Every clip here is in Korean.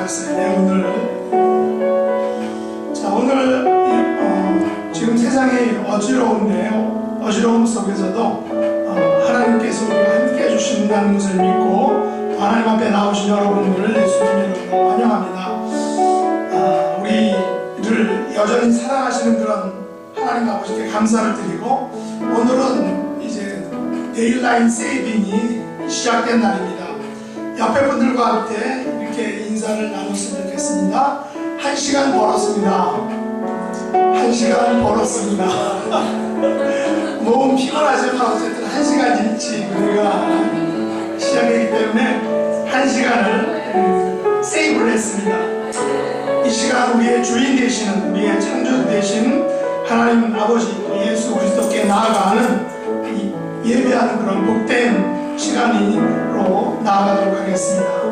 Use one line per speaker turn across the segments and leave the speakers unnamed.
하셨어요. 네, 오늘 지금 세상이 어지러움 속에서도 하나님께서 우리와 함께 해주신다는 것을 믿고 하나님 앞에 나오신 여러분들을 예수님 이름으로 환영합니다. 우리를 여전히 사랑하시는 그런 하나님 아버지께 감사를 드리고, 오늘은 이제 데일라인 세이빙이 시작된 날입니다. 옆에 분들과 함께 이렇게 인사를 나눴으면 좋겠습니다. 1시간 벌었습니다. 1시간 벌었습니다. 몸은 피곤하지만 어쨌든 1시간 일찍 우리가 시작했기 때문에 1시간을 세이브를 했습니다. 이 시간 우리의 주인 되시는, 우리의 창조 되신 하나님 아버지 예수 그리스도께 나아가는 예배하는 그런 복된 시간으로 나아가도록 하겠습니다.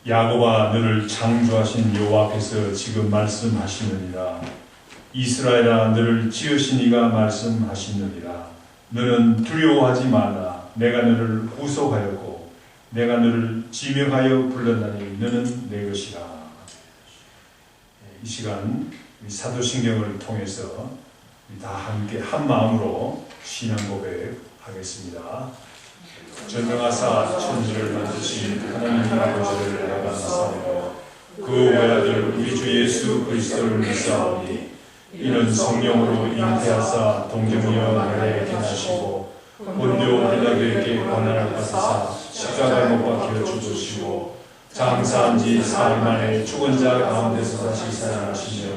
야곱아 너를 창조하신 여호와께서 지금 말씀하시느니라. 이스라엘아 너를 지으신 이가 말씀하시느니라. 너는 두려워하지 마라. 내가 너를 구속하였고 내가 너를 지명하여 불렀나니 너는 내 것이라. 이 시간 사도신경을 통해서 다 함께 한 마음으로 신앙 고백하겠습니다. 전능하사 천지를 만드신 하나님 아버지를 내가 믿사오며 그 외아들 우리 주 예수 그리스도를 믿사오니 이는 성령으로 잉태하사 동정이여 나라에 계시고 본dio 빌라도에게 권한을 받으사 십자가에 못 박혀 죽으시고 장사한 지 사흘 만에 죽은 자 가운데서 다시 살아나시며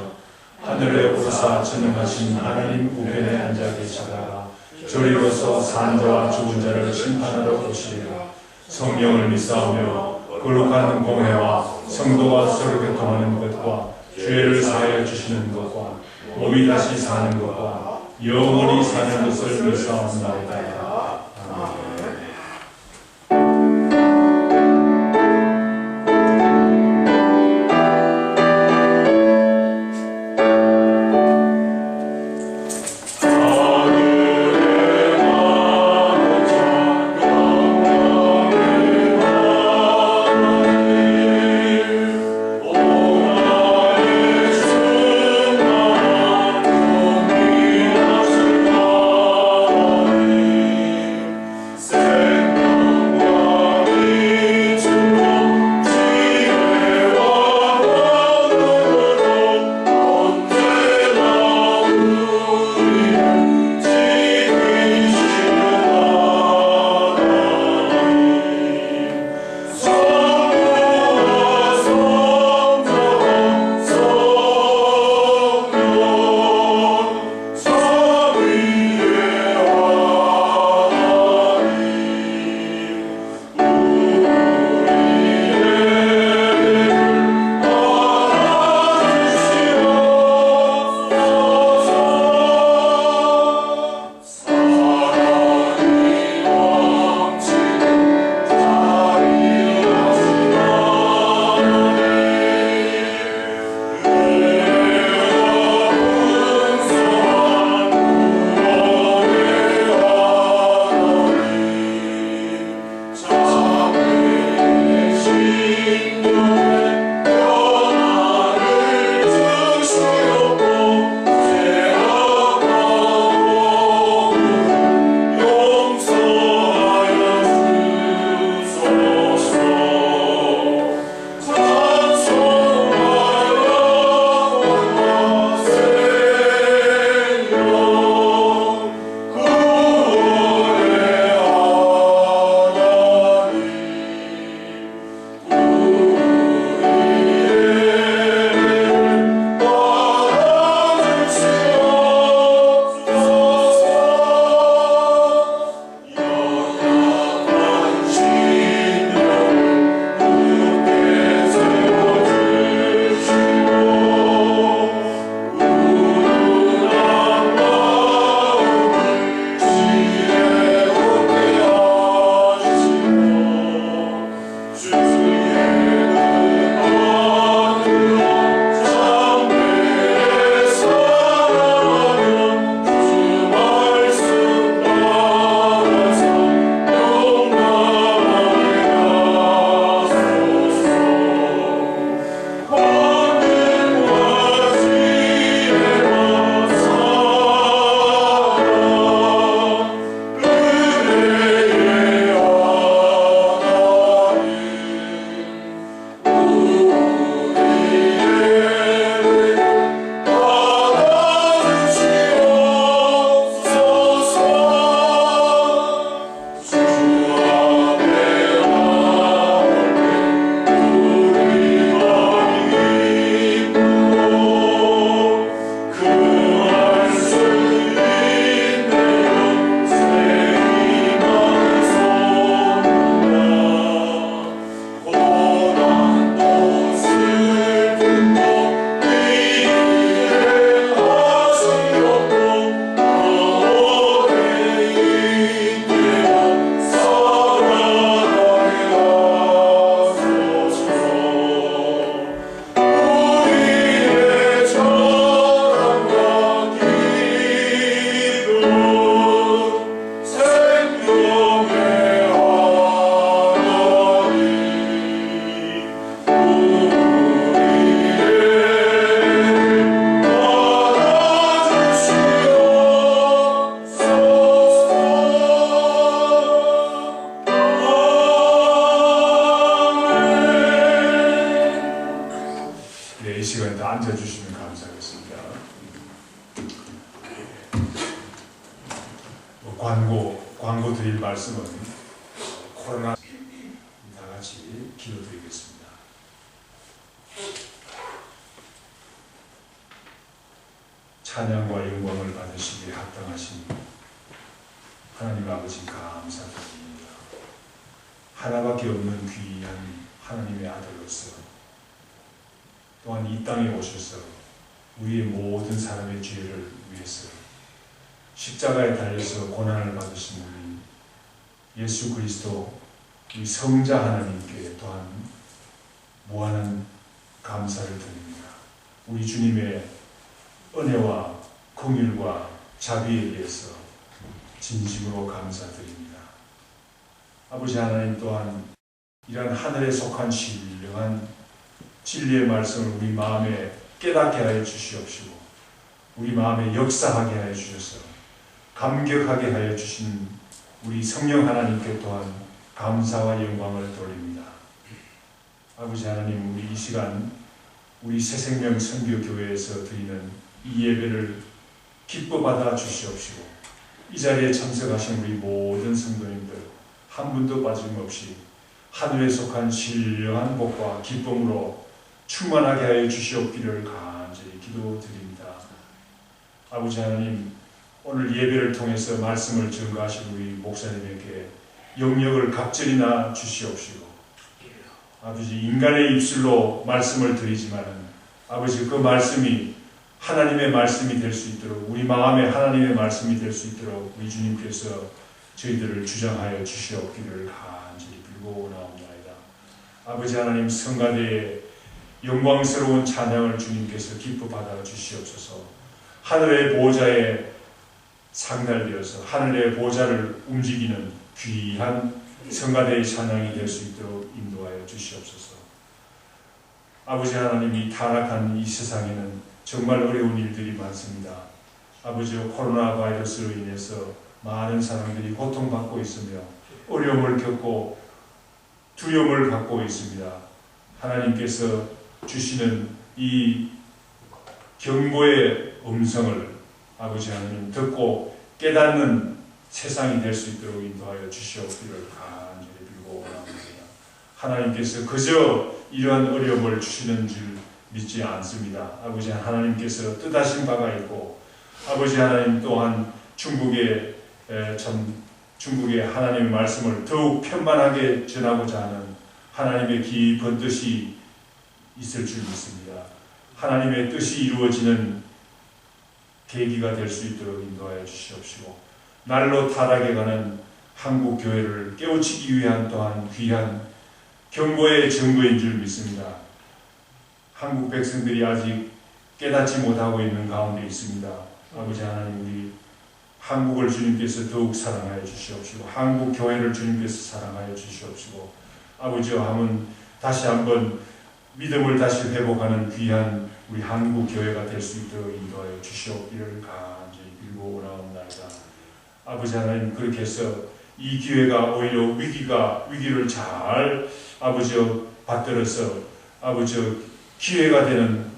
하늘에 오르사 전능하신 하나님 우편에 앉아 계시다가 저리로서 산 자와 죽은 자를 심판하러 오시리라. 성령을 믿사오며 거룩한 공회와 성도가 서로 교통하는 것과 죄를 사하여 주시는 것과 몸이 다시 사는 것과 영원히 사는 것을 믿사옵나이다. 아멘. 광고 드릴 말씀은 코로나 다 같이 기도드리겠습니다. 찬양과 영광을 받으시기에 합당하신 하나님 아버지 감사드립니다. 하나밖에 없는 귀한 하나님의 아들로서 또한 이 땅에 오셔서 우리의 모든 사람의 죄를 위해서 십자가에 달려서 고난을 받으신 우리 예수 그리스도 우리 성자 하나님께 또한 무한한 감사를 드립니다. 우리 주님의 은혜와 긍휼과 자비에 대해서 진심으로 감사드립니다. 아버지 하나님 또한 이러한 하늘에 속한 신령한 진리의 말씀을 우리 마음에 깨닫게 하여 주시옵시고 우리 마음에 역사하게 하여 주셔서 감격하게 하여 주신 우리 성령 하나님께 또한 감사와 영광을 돌립니다. 아버지 하나님, 우리 이 시간 우리 새생명 선교교회에서 드리는 이 예배를 기뻐 받아 주시옵시고 이 자리에 참석하신 우리 모든 성도님들 한 분도 빠짐없이 하늘에 속한 신령한 복과 기쁨으로 충만하게 하여 주시옵기를 간절히 기도드립니다. 아버지 하나님, 오늘 예배를 통해서 말씀을 증거하신 우리 목사님에게 영역을 갑절이나 주시옵시고 아버지, 인간의 입술로 말씀을 드리지만 아버지, 그 말씀이 하나님의 말씀이 될 수 있도록 우리 마음에 하나님의 말씀이 될 수 있도록 우리 주님께서 저희들을 주장하여 주시옵기를 간절히 빌고 나옵나이다. 아버지 하나님, 성가대에 영광스러운 찬양을 주님께서 기뻐 받아 주시옵소서. 하늘의 보좌에 상달되어서 하늘의 보좌를 움직이는 귀한 성가대의 찬양이 될 수 있도록 인도하여 주시옵소서. 아버지 하나님, 이 타락한 이 세상에는 정말 어려운 일들이 많습니다. 아버지, 코로나 바이러스로 인해서 많은 사람들이 고통받고 있으며 어려움을 겪고 두려움을 갖고 있습니다. 하나님께서 주시는 이 경고의 음성을 아버지 하나님 듣고 깨닫는 세상이 될 수 있도록 인도하여 주시옵기를 간절히 빌고 원합니다. 하나님께서 그저 이러한 어려움을 주시는 줄 믿지 않습니다. 아버지 하나님께서 뜻하신 바가 있고 아버지 하나님 또한 중국의 하나님의 말씀을 더욱 편만하게 전하고자 하는 하나님의 깊은 뜻이 있을 줄 믿습니다. 하나님의 뜻이 이루어지는 계기가 될 수 있도록 인도하여 주시옵시고 날로 타락해가는 한국 교회를 깨우치기 위한 또한 귀한 경고의 증거인 줄 믿습니다. 한국 백성들이 아직 깨닫지 못하고 있는 가운데 있습니다. 아버지 하나님, 우리 한국을 주님께서 더욱 사랑하여 주시옵시고 한국 교회를 주님께서 사랑하여 주시옵시고 아버지와 함은 다시 한번 믿음을 다시 회복하는 귀한 우리 한국 교회가 될 수 있도록 인도하여 주시옵기를 간절히 빌고 나옵나이다. 아버지 하나님, 그렇게 해서 이 기회가 오히려 위기를 잘 아버지 받들어서 아버지 기회가 되는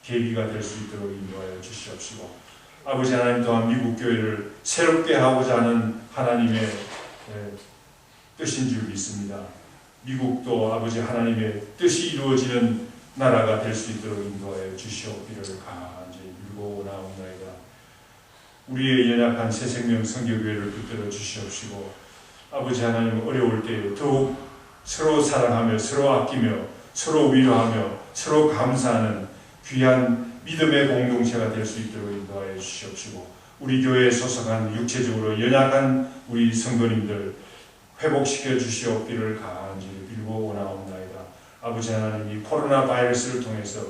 계기가 될 수 있도록 인도하여 주시옵시고 아버지 하나님 또한 미국 교회를 새롭게 하고자 하는 하나님의 뜻인 줄 믿습니다. 미국도 아버지 하나님의 뜻이 이루어지는 나라가 될 수 있도록 인도하여 주시옵기를 간절히 빌고 나옵나이다. 우리의 연약한 새생명 선교교회를 붙들어 주시옵시고 아버지 하나님, 어려울 때 더욱 서로 사랑하며 서로 아끼며 서로 위로하며 서로 감사하는 귀한 믿음의 공동체가 될 수 있도록 인도하여 주시옵시고 우리 교회에 소속한 육체적으로 연약한 우리 성도님들 회복시켜 주시옵기를 간절히 빌고 원하옵나이다. 아버지 하나님, 이 코로나 바이러스를 통해서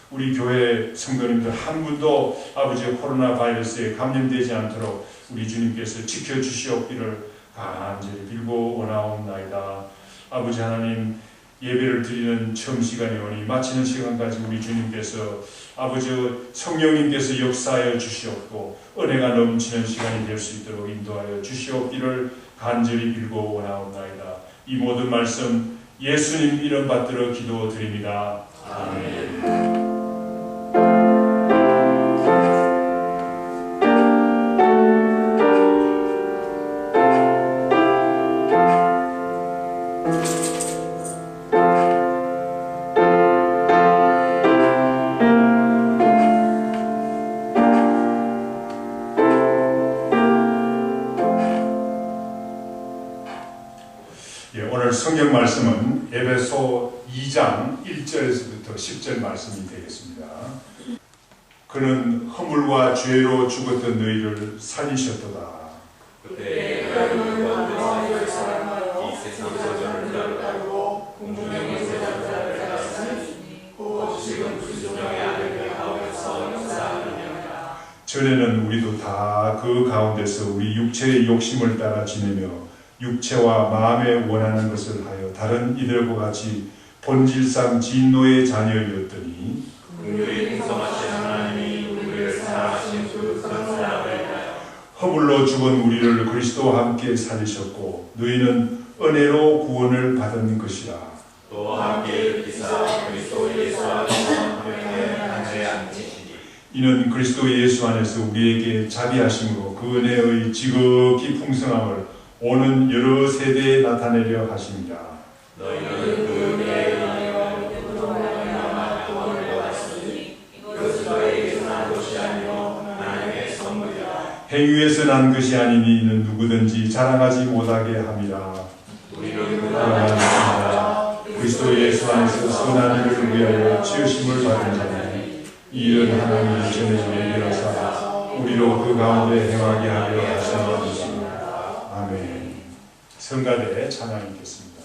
우리 교회 성도님들 한 분도 아버지 코로나 바이러스에 감염되지 않도록 우리 주님께서 지켜주시옵기를 간절히 빌고 원하옵나이다. 아버지 하나님, 예배를 드리는 처음 시간이 오니 마치는 시간까지 우리 주님께서 아버지 성령님께서 역사하여 주시옵고 은혜가 넘치는 시간이 될 수 있도록 인도하여 주시옵기를 간절히 빌고 원하옵나이다. 이 모든 말씀 예수님 이름 받들어 기도드립니다. 아멘. 성경 말씀은 에베소 2장 1절에서부터 10절 말씀이 되겠습니다. 그는 허물과 죄로 죽었던 너희를 살리셨도다.
그때 하나님은 원죄 사랑하여 이 세상 소전을 따르고 공중의 세상자를 따랐으니 곧 지금 불순종의 아들의 가운데서 역사하느니라.
전에는 우리도 다 그 가운데서 우리 육체의 욕심을 따라 지내며 육체와 마음에 원하는 것을 하여 다른 이들과 같이 본질상 진노의 자녀였더니
긍휼히 풍성하신 하나님이 우리를 사랑하신 그 큰 사랑을 인하여
허물로 죽은 우리를 그리스도와 함께 살리셨고 너희는 은혜로 구원을 받은 것이라.
또 함께 일으키사 그리스도 예수 안에서 함께 하늘에 앉히시니
이는 그리스도 예수 안에서 우리에게 자비하심으로 그 은혜의 지극히 풍성함을 오는 여러 세대에 나타내려 하십니다.
너희는 그 은혜에 인하여 그동안에 구원을 받았으니 이것은 너희에게서 난 것이 아니요 하나님의 선물이라.
행위에서 난 것이 아니니 이는 누구든지 자랑하지 못하게 함이라.
우리는
그러나 그리스도 예수 안에서 선한 일을 위하여 지으심을 받은 자니 이 일은 하나님이 전에 예비하사 우리로 그 가운데 행하게 하려 하신 것입니다. 아멘. 성가대 찬양 읽겠습니다.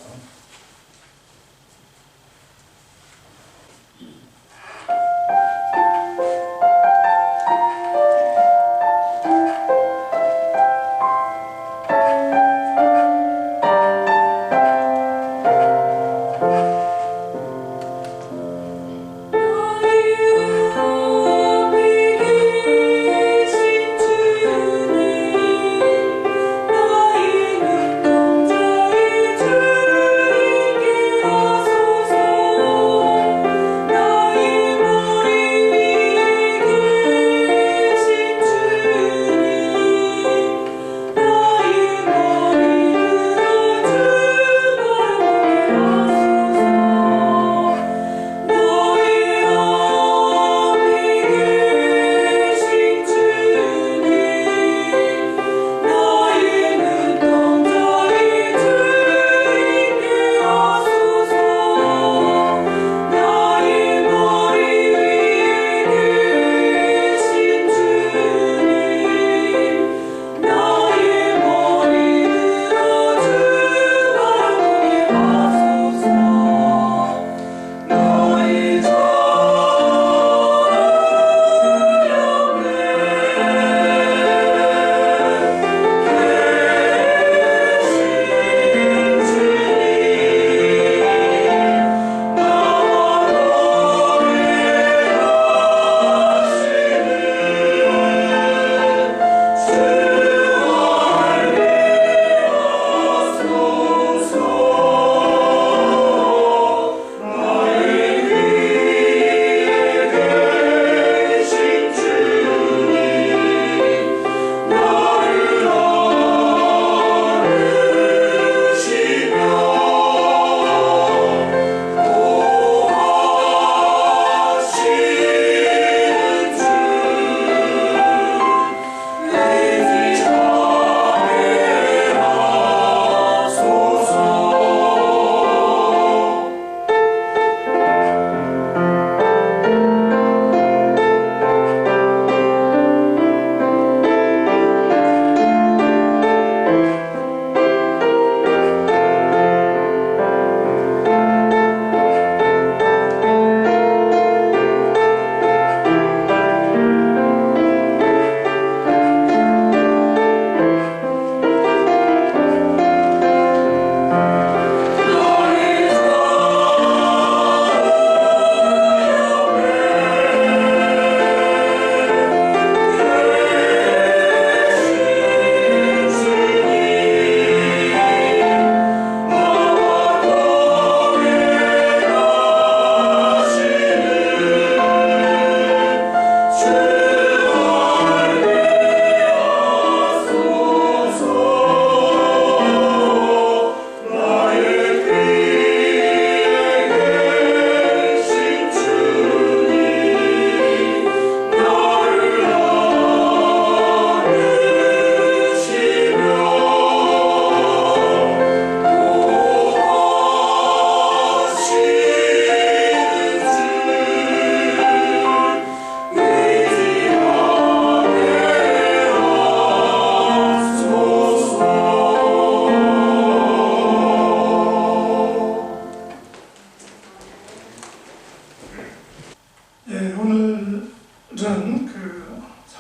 나의 눈동자의 주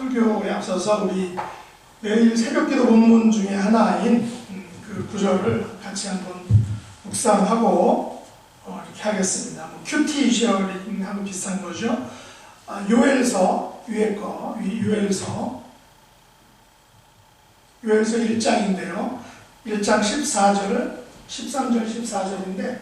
설교에 앞서서 우리 매일 새벽기도 본문 중에 하나인 그 구절을 같이 한번 묵상하고 이렇게 하겠습니다. 뭐 큐티 쉐어링하고 비슷한 거죠. 요엘서 위에 거 요엘서 1장인데요. 1장 13절 14절인데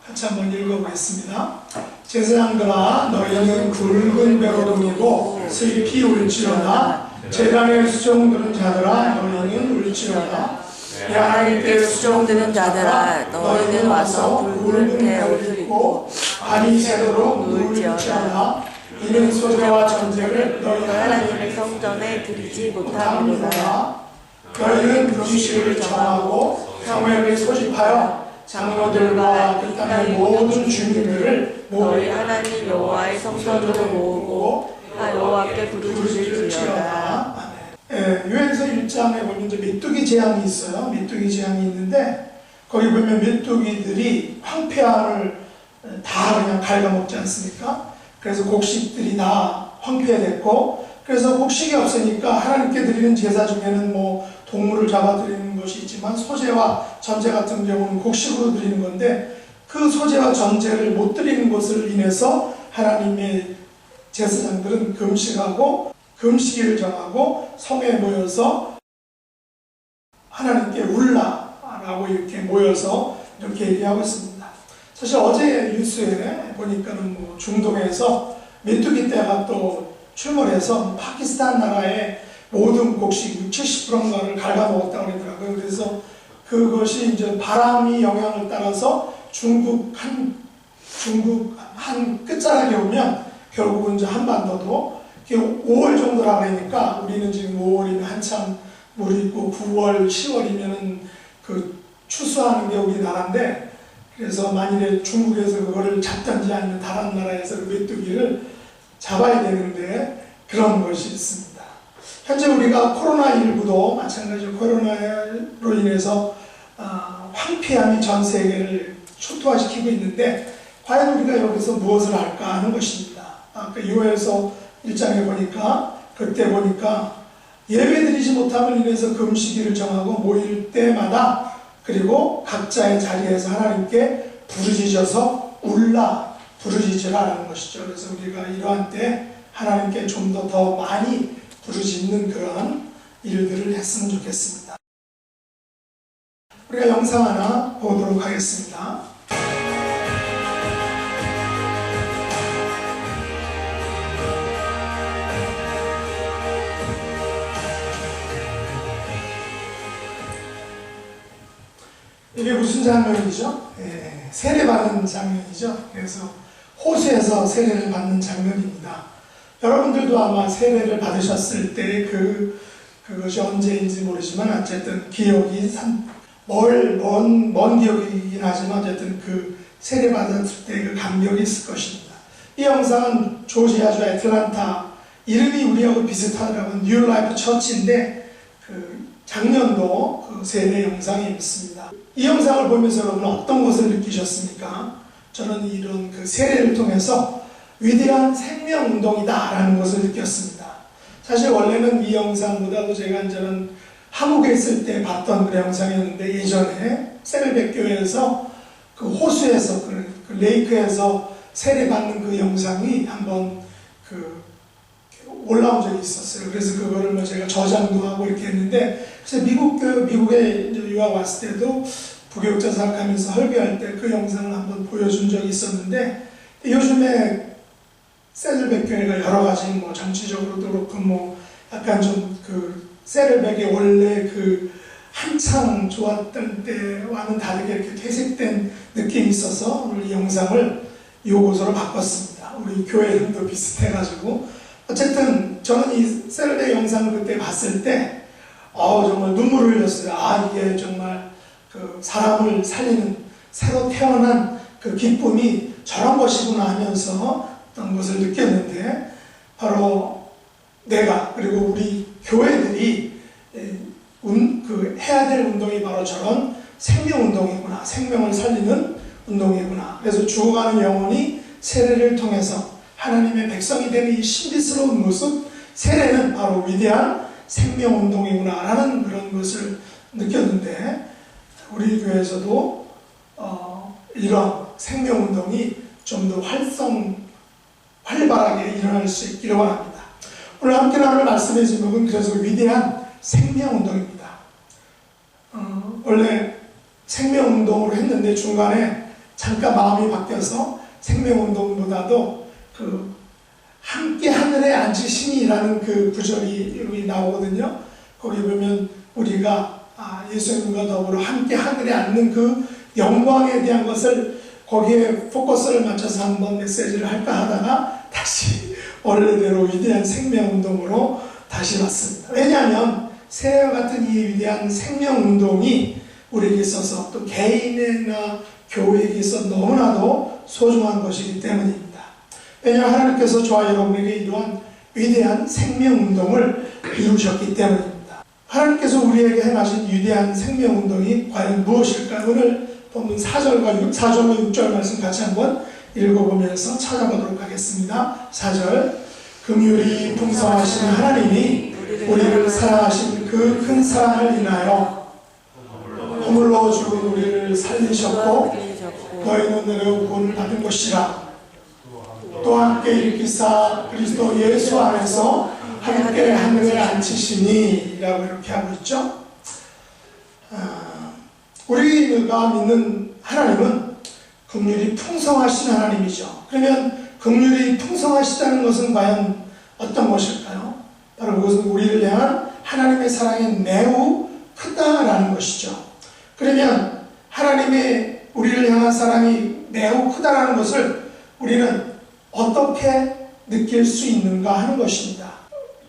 같이 한번 읽어보겠습니다. 제사장들아 너희는 굵은 벼로 누이고 슬피 울지어다. 제단에 수종드는 자들아 너희는 울지어다. 내 하나님께
수종드는 자들아 너희는 와서 굵은 벼를 입고
밤이 새도록 울지어다. 이는 소재와 전쟁을 너희
하나님의 성전에 드리지 못하리로다.
너희는 금식을 정하고 평회를 소집하여 장로들과 그 땅의 모든 주민들을
너희 하나님 여호와의 성전으로 모으고 여호와께 부르짖을지어다.
요엘서 1장에 보면 이제 메뚜기 재앙이 있어요. 메뚜기 재앙이 있는데 거기 보면 메뚜기들이 황폐화를 다 그냥 갉아먹지 않습니까? 그래서 곡식들이 다 황폐됐고, 그래서 곡식이 없으니까 하나님께 드리는 제사 중에는 뭐 동물을 잡아 드리는 것이 있지만 소제와 전제 같은 경우는 곡식으로 드리는 건데, 그 소제와 전제를 못 드리는 것을 인해서 하나님의 제사장들은 금식일을 정하고 성에 모여서 하나님께 울라라고 이렇게 모여서 이렇게 얘기하고 있습니다. 사실 어제 뉴스에 보니까는 뭐 중동에서 메뚜기 떼가 또 출몰해서 파키스탄 나라의 모든 곡식 70%를 갉아먹었다고 그러더라고요. 그래서 그것이 이제 바람이 영향을 따라서 중국 한 끝자락에 오면 결국은 이제 한반도도 5월 정도라 그러니까 우리는 지금 5월이면 한참 물이 있고 9월, 10월이면은 그 추수하는 게 우리나라인데, 그래서 만일에 중국에서 그거를 잡든지 아니면 다른 나라에서 그 메뚜기를 잡아야 되는데 그런 것이 있습니다. 현재 우리가 코로나19도 마찬가지로 코로나로 인해서 황폐함이 전 세계를 초토화시키고 있는데 과연 우리가 여기서 무엇을 할까 하는 것입니다. 아까 요엘서 1장에 보니까 그때 보니까 예배드리지 못함을 인해서 금식일을 정하고 모일 때마다 그리고 각자의 자리에서 하나님께 부르짖어서 부르짖으라는 것이죠. 그래서 우리가 이러한 때 하나님께 좀 더 많이 부르짖는 그런 일들을 했으면 좋겠습니다. 우리가 영상 하나 보도록 하겠습니다. 이게 무슨 장면이죠? 세례받는 장면이죠. 그래서 호수에서 세례를 받는 장면입니다. 여러분들도 아마 세례를 받으셨을 때 그것이 언제인지 모르지만 어쨌든 기억이 먼 기억이긴 하지만 어쨌든 그 세례 받았을 때 그 감격이 있을 것입니다. 이 영상은 조지아주 애틀란타, 이름이 우리하고 비슷하더라고요. 뉴 라이프 처치인데 작년도 그 세례 영상이 있습니다. 이 영상을 보면서 여러분 어떤 것을 느끼셨습니까? 저는 이런 그 세례를 통해서 위대한 생명운동이다라는 것을 느꼈습니다. 사실 원래는 이 영상보다도 제가 이제는 한국에 있을 때 봤던 그 영상이었는데, 예전에 세례백 교회에서 그 호수에서 그 레이크에서 세례받는 그 영상이 한번 올라온 적이 있었어요. 그래서 그거를 뭐 제가 저장도 하고 이렇게 했는데, 그래서 미국에 이제 유학 왔을 때도 부교육자 사역하면서 설교할 때 그 영상을 한번 보여준 적이 있었는데, 요즘에 세들백 교회가 여러 가지 뭐 정치적으로도 그렇고 뭐 약간 좀 세들백의 원래 한창 좋았던 때와는 다르게 이렇게 퇴색된 느낌이 있어서 오늘 이 영상을 요것으로 바꿨습니다. 우리 교회 이름도 비슷해가지고. 어쨌든 저는 이 세들백 영상을 그때 봤을 때 정말 눈물을 흘렸어요. 이게 정말 사람을 살리는 새로 태어난 그 기쁨이 저런 것이구나 하면서 어떤 것을 느꼈는데, 바로 내가 그리고 우리 교회들이 해야 될 운동이 바로 저런 생명운동이구나, 생명을 살리는 운동이구나. 그래서 죽어가는 영혼이 세례를 통해서 하나님의 백성이 되는 이 신비스러운 모습, 세례는 바로 위대한 생명운동이구나라는 그런 것을 느꼈는데, 우리 교회에서도 이런 생명운동이 좀 더 활발하게 일어날 수 있기를 원합니다. 오늘 함께 나눌 말씀의 제목은 그래서 위대한 생명운동입니다. 원래 생명운동으로 했는데 중간에 잠깐 마음이 바뀌어서 생명운동보다도 함께 하늘에 앉으시니라는 그 구절이 여기 나오거든요. 거기 보면 우리가 예수님과 더불어 함께 하늘에 앉는 그 영광에 대한 것을 거기에 포커스를 맞춰서 한번 메시지를 할까 하다가 다시 원래대로 위대한 생명운동으로 다시 왔습니다. 왜냐하면 새해와 같은 이 위대한 생명운동이 우리에게 있어서 또 개인이나 교회에게 있어서 너무나도 소중한 것이기 때문입니다. 왜냐하면 하나님께서 저와 여러분에게 이러한 위대한 생명운동을 이루셨기 때문입니다. 하나님께서 우리에게 행하신 위대한 생명운동이 과연 무엇일까요? 오늘 본문 4절과 6절 말씀 같이 한번 읽어보면서 찾아보도록 하겠습니다. 4절, 긍휼이 풍성하신 하나님이 우리를 사랑하신 그 큰 사랑을 인하여 허물로 죽은 우리를 살리셨고 너희는 은혜로 구원을 받은 것이라. 또 함께 일으키사 그리스도 예수 안에서 함께 하늘에 앉히시니 라고 이렇게 하고 있죠. 우리가 믿는 하나님은 긍휼이 풍성하신 하나님이죠. 그러면 긍휼이 풍성하시다는 것은 과연 어떤 것일까요? 바로 그것은 우리를 향한 하나님의 사랑이 매우 크다라는 것이죠. 그러면 하나님의 우리를 향한 사랑이 매우 크다라는 것을 우리는 어떻게 느낄 수 있는가 하는 것입니다.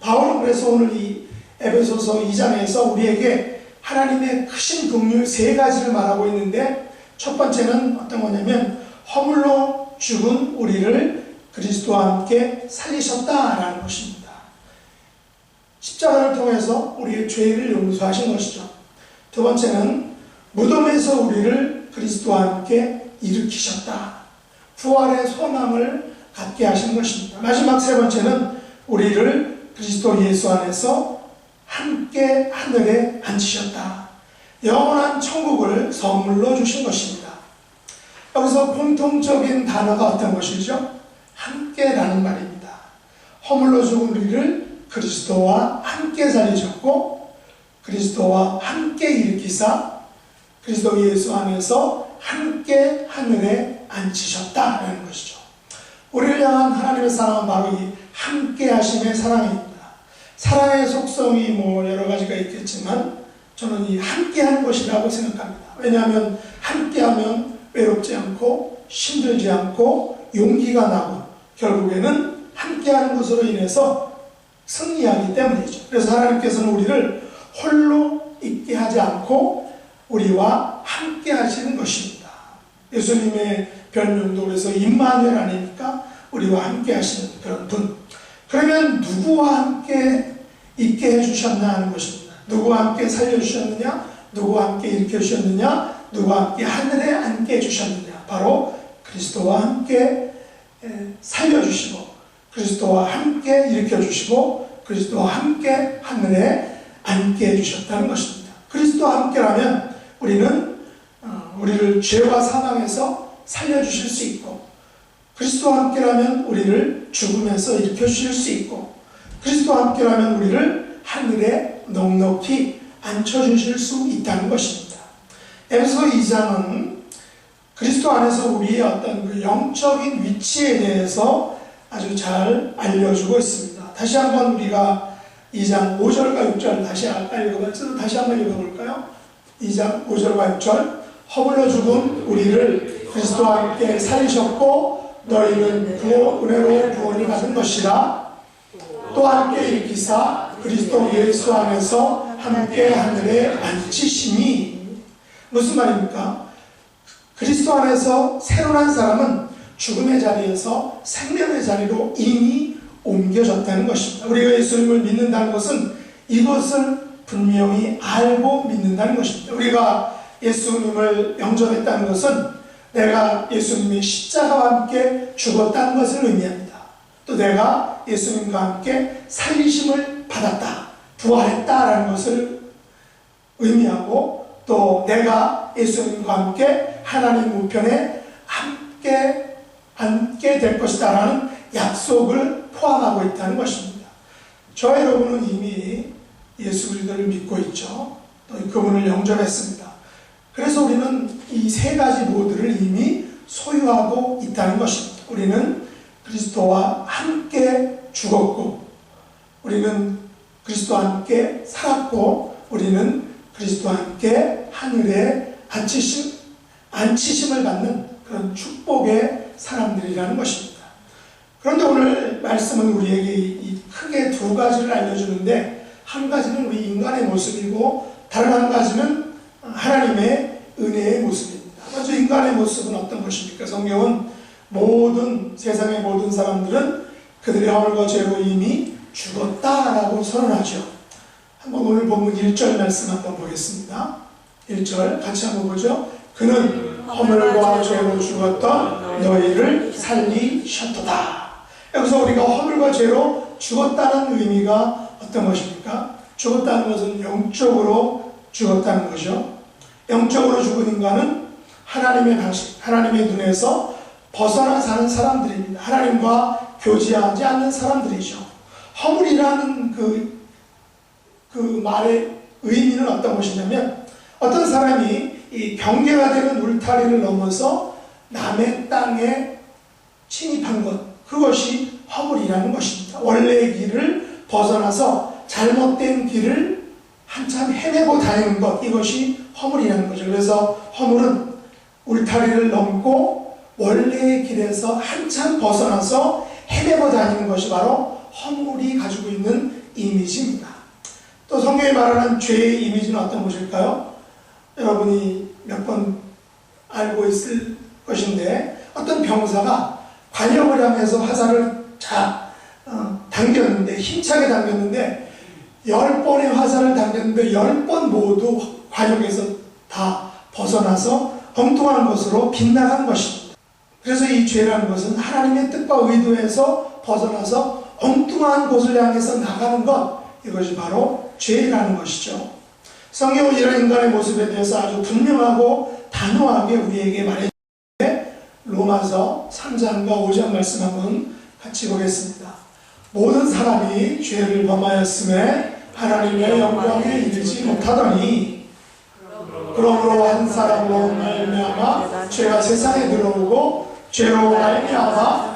바울은 그래서 오늘 이 에베소서 2장에서 우리에게 하나님의 크신 긍휼 3가지를 말하고 있는데, 첫 번째는 어떤 거냐면 허물로 죽은 우리를 그리스도와 함께 살리셨다라는 것입니다. 십자가를 통해서 우리의 죄를 용서하신 것이죠. 두 번째는 무덤에서 우리를 그리스도와 함께 일으키셨다. 부활의 소망을 갖게 하신 것입니다. 마지막 세 번째는 우리를 그리스도 예수 안에서 함께 하늘에 앉히셨다. 영원한 천국을 선물로 주신 것입니다. 여기서 공통적인 단어가 어떤 것이죠? 함께라는 말입니다. 허물로 죽은 우리를 그리스도와 함께 살리셨고 그리스도와 함께 일으키사 그리스도 예수 안에서 함께 하늘에 앉히셨다라는 것이죠. 우리를 향한 하나님의 사랑은 바로 이 함께 하심의 사랑입니다. 사랑의 속성이 여러 가지가 있겠지만 저는 이 함께하는 것이라고 생각합니다. 왜냐하면 함께하면 외롭지 않고 힘들지 않고 용기가 나고 결국에는 함께하는 것으로 인해서 승리하기 때문이죠. 그래서 하나님께서는 우리를 홀로 있게 하지 않고 우리와 함께 하시는 것입니다. 예수님의 별명도 그래서 임마누엘 아닙니까? 우리와 함께 하시는 그런 분. 그러면 누구와 함께 있게 해주셨나 하는 것입니다. 누구와 함께 살려주셨느냐? 누구와 함께 일으켜주셨느냐? 누구와 함께 하늘에 앉게 해주셨느냐? 바로 그리스도와 함께 살려주시고 그리스도와 함께 일으켜주시고 그리스도와 함께 하늘에 앉게 해주셨다는 것입니다. 그리스도와 함께라면 우리를 죄와 사망에서 살려주실 수 있고 그리스도와 함께라면 우리를 죽음에서 일으켜주실 수 있고 그리스도와 함께라면 우리를 하늘에 넉넉히 앉혀주실 수 있다는 것입니다. 에베소 2장은 그리스도 안에서 우리의 어떤 그 영적인 위치에 대해서 아주 잘 알려주고 있습니다. 다시 한번 우리가 2장 5절과 6절 다시 읽어볼까요? 다시 한번 읽어볼까요? 2장 5절과 6절 허물로 죽은 우리를 그리스도와 함께 살리셨고 너희는 은혜로 구원을 받은 것이라. 또 함께 일으키사 그리스도 예수 안에서 함께 하늘에 앉히시니. 무슨 말입니까? 그리스도 안에서 새로 난 사람은 죽음의 자리에서 생명의 자리로 이미 옮겨졌다는 것입니다. 우리가 예수님을 믿는다는 것은 이것을 분명히 알고 믿는다는 것입니다. 우리가 예수님을 영접했다는 것은 내가 예수님의 십자가와 함께 죽었다는 것을 의미합니다. 또 내가 예수님과 함께 살리심을 받았다, 부활했다라는 것을 의미하고, 또 내가 예수님과 함께 하나님 우편에 함께 앉게 될 것이다 라는 약속을 포함하고 있다는 것입니다. 저와 여러분은 이미 예수 그리스도를 믿고 있죠. 또 그분을 영접했습니다. 그래서 우리는 이 세 가지 모두를 이미 소유하고 있다는 것입니다. 우리는 그리스도와 함께 죽었고, 우리는 그리스도와 함께 살았고, 우리는 그리스도와 함께 하늘에 앉히심을 받는 그런 축복의 사람들이라는 것입니다. 그런데 오늘 말씀은 우리에게 크게 두 가지를 알려주는데, 한 가지는 우리 인간의 모습이고 다른 한 가지는 하나님의 은혜의 모습입니다. 먼저 인간의 모습은 어떤 것입니까? 성경은 세상의 모든 사람들은 그들의 허물과 죄로 이미 죽었다라고 선언하죠. 한번 오늘 본문 1절 말씀 한번 보겠습니다. 1절 같이 한번 보죠. 그는 허물과 죄로 죽었던 너희를 살리셨도다. 여기서 우리가 허물과 죄로 죽었다는 의미가 어떤 것입니까? 죽었다는 것은 영적으로 죽었다는 거죠. 영적으로 죽은 인간은 하나님의 눈에서 벗어나 사는 사람들입니다. 하나님과 교제하지 않는 사람들이죠. 허물이라는 그 말의 의미는 어떤 것이냐면, 어떤 사람이 이 경계가 되는 울타리를 넘어서 남의 땅에 침입한 것, 그것이 허물이라는 것입니다. 원래의 길을 벗어나서 잘못된 길을 한참 헤매고 다니는 것, 이것이 허물이라는 거죠. 그래서 허물은 울타리를 넘고 원래의 길에서 한참 벗어나서 헤매고 다니는 것이 바로 허물이 가지고 있는 이미지입니다. 또 성경이 말하는 죄의 이미지는 어떤 것일까요? 여러분이 몇 번 알고 있을 것인데, 어떤 병사가 관역을 향해서 화살을 당겼는데, 힘차게 당겼는데 10번의 화살을 당겼는데 10번 모두 관역에서 다 벗어나서 엉뚱한 것으로 빗나간 것입니다. 그래서 이 죄라는 것은 하나님의 뜻과 의도에서 벗어나서 엉뚱한 곳을 향해서 나가는 것, 이것이 바로 죄라는 것이죠. 성경은 이런 인간의 모습에 대해서 아주 분명하고 단호하게 우리에게 말해주는데, 로마서 3장과 5장 말씀 한번 같이 보겠습니다. 모든 사람이 죄를 범하였음에 하나님의 영광에 이르지 못하더니, 그러므로 한 사람으로 말미암아 죄가 세상에 들어오고 죄로 말미암아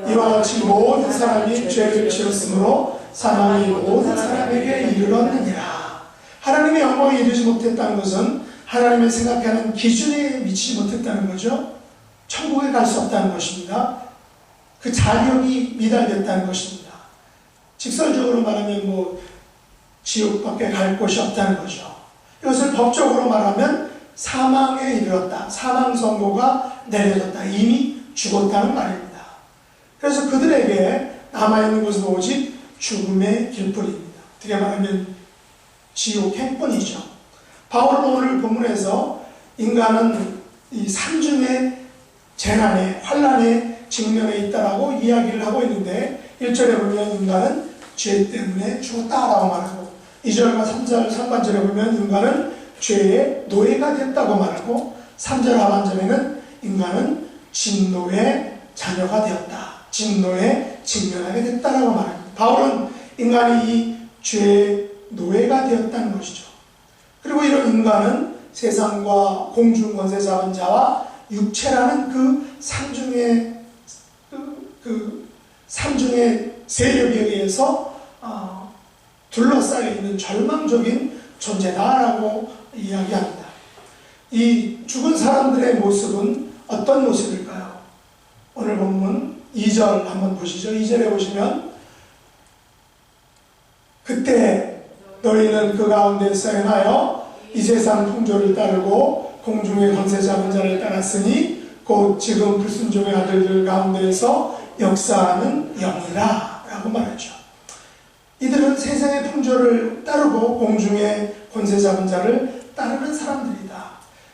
이와 같이 모든 사람이 죄를 지었으므로 사망이 모든 사람에게 이르렀느니라. 하나님의 영광에 이르지 못했다는 것은 하나님의 생각하는 기준에 미치지 못했다는 거죠. 천국에 갈 수 없다는 것입니다. 그 자격이 미달됐다는 것입니다. 직설적으로 말하면 지옥밖에 갈 곳이 없다는 거죠. 이것을 법적으로 말하면 사망에 이르렀다, 사망 선고가 내려졌다, 이미 죽었다는 말입니다. 그래서 그들에게 남아있는 것은 오직 죽음의 길뿐입니다. 어떻게 말하면 지옥행뿐이죠. 바울은 오늘 본문에서 인간은 이 삼중의 재난에, 환난에 직면해 있다라고 이야기를 하고 있는데, 1절에 보면 인간은 죄 때문에 죽었다라고 말하고, 2절과 3절 상반절에 보면 인간은 죄의 노예가 됐다고 말하고, 3절 하반절에는 인간은 진노의 자녀가 되었다, 진노에 직면하게 됐다라고 말합니다. 바울은 인간이 이 죄의 노예가 되었다는 것이죠. 그리고 이런 인간은 세상과 공중 권세 잡은 자와 육체라는 그 삼중의 세력에 의해서 둘러싸여 있는 절망적인 존재다라고 이야기합니다. 이 죽은 사람들의 모습은 어떤 모습일까요? 오늘 본문 2절 한번 보시죠. 2절에 보시면, 그때 너희는 그 가운데서 행하여 이 세상 풍조를 따르고 공중의 권세 잡은 자를 따랐으니 곧 지금 불순종의 아들들 가운데에서 역사하는 영이라 라고 말하죠. 이들은 세상의 풍조를 따르고 공중의 권세 잡은 자를 따르는 사람들이다.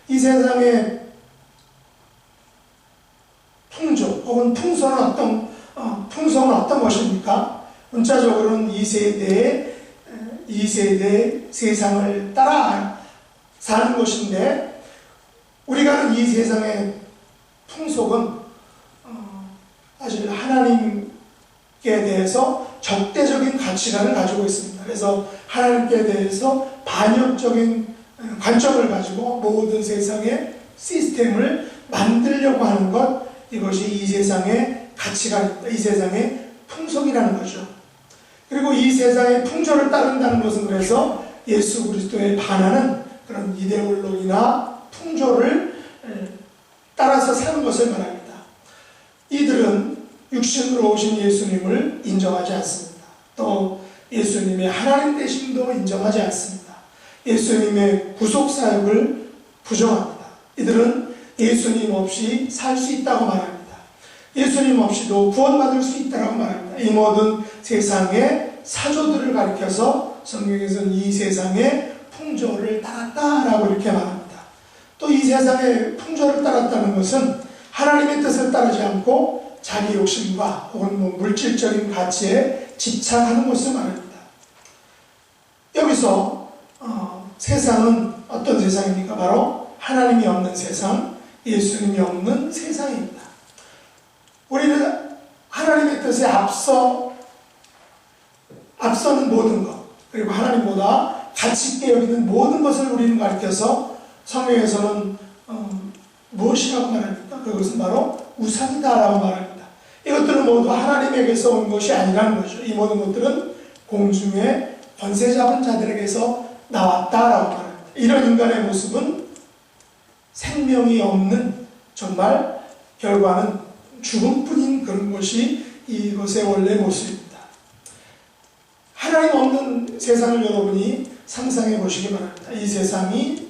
이 세상의 풍조 혹은 풍선은 어떤 풍속은 어떤 것입니까? 문자적으로는 2세대 세상을 따라 사는 것인데, 우리가 아는 이 세상의 풍속은 사실 하나님께 대해서 적대적인 가치관을 가지고 있습니다. 그래서 하나님께 대해서 반역적인 관점을 가지고 모든 세상의 시스템을 만들려고 하는 것, 이것이 이 세상의 가치관입니다. 이 세상의 풍속이라는 거죠. 그리고 이 세상의 풍조를 따른다는 것은 그래서 예수 그리스도에 반하는 그런 이데올로기나 풍조를 따라서 사는 것을 말합니다. 이들은 육신으로 오신 예수님을 인정하지 않습니다. 또 예수님의 하나님 되심도 인정하지 않습니다. 예수님의 구속사역을 부정합니다. 이들은 예수님 없이 살 수 있다고 말합니다. 예수님 없이도 구원받을 수 있다고 말합니다. 이 모든 세상의 사조들을 가리켜서 성경에서는 이 세상의 풍조를 따랐다라고 이렇게 말합니다. 또 이 세상의 풍조를 따랐다는 것은 하나님의 뜻을 따르지 않고 자기 욕심과 혹은 물질적인 가치에 집착하는 것을 말합니다. 여기서 세상은 어떤 세상입니까? 바로 하나님이 없는 세상, 예수님이 없는 세상입니다. 우리는 하나님의 뜻에 앞서는 모든 것, 그리고 하나님보다 가치 있게 여기는 모든 것을 우리는 가리켜서 성경에서는 무엇이라고 말합니까? 그것은 바로 우상이다라고 말합니다. 이것들은 모두 하나님에게서 온 것이 아니라는 거죠. 이 모든 것들은 공중의 권세 잡은 자들에게서 나왔다라고 말합니다. 이런 인간의 모습은 생명이 없는, 정말 결과는 죽음뿐인 그런 것이 이것의 원래 모습입니다. 하나님 없는 세상을 여러분이 상상해 보시기 바랍니다. 이 세상이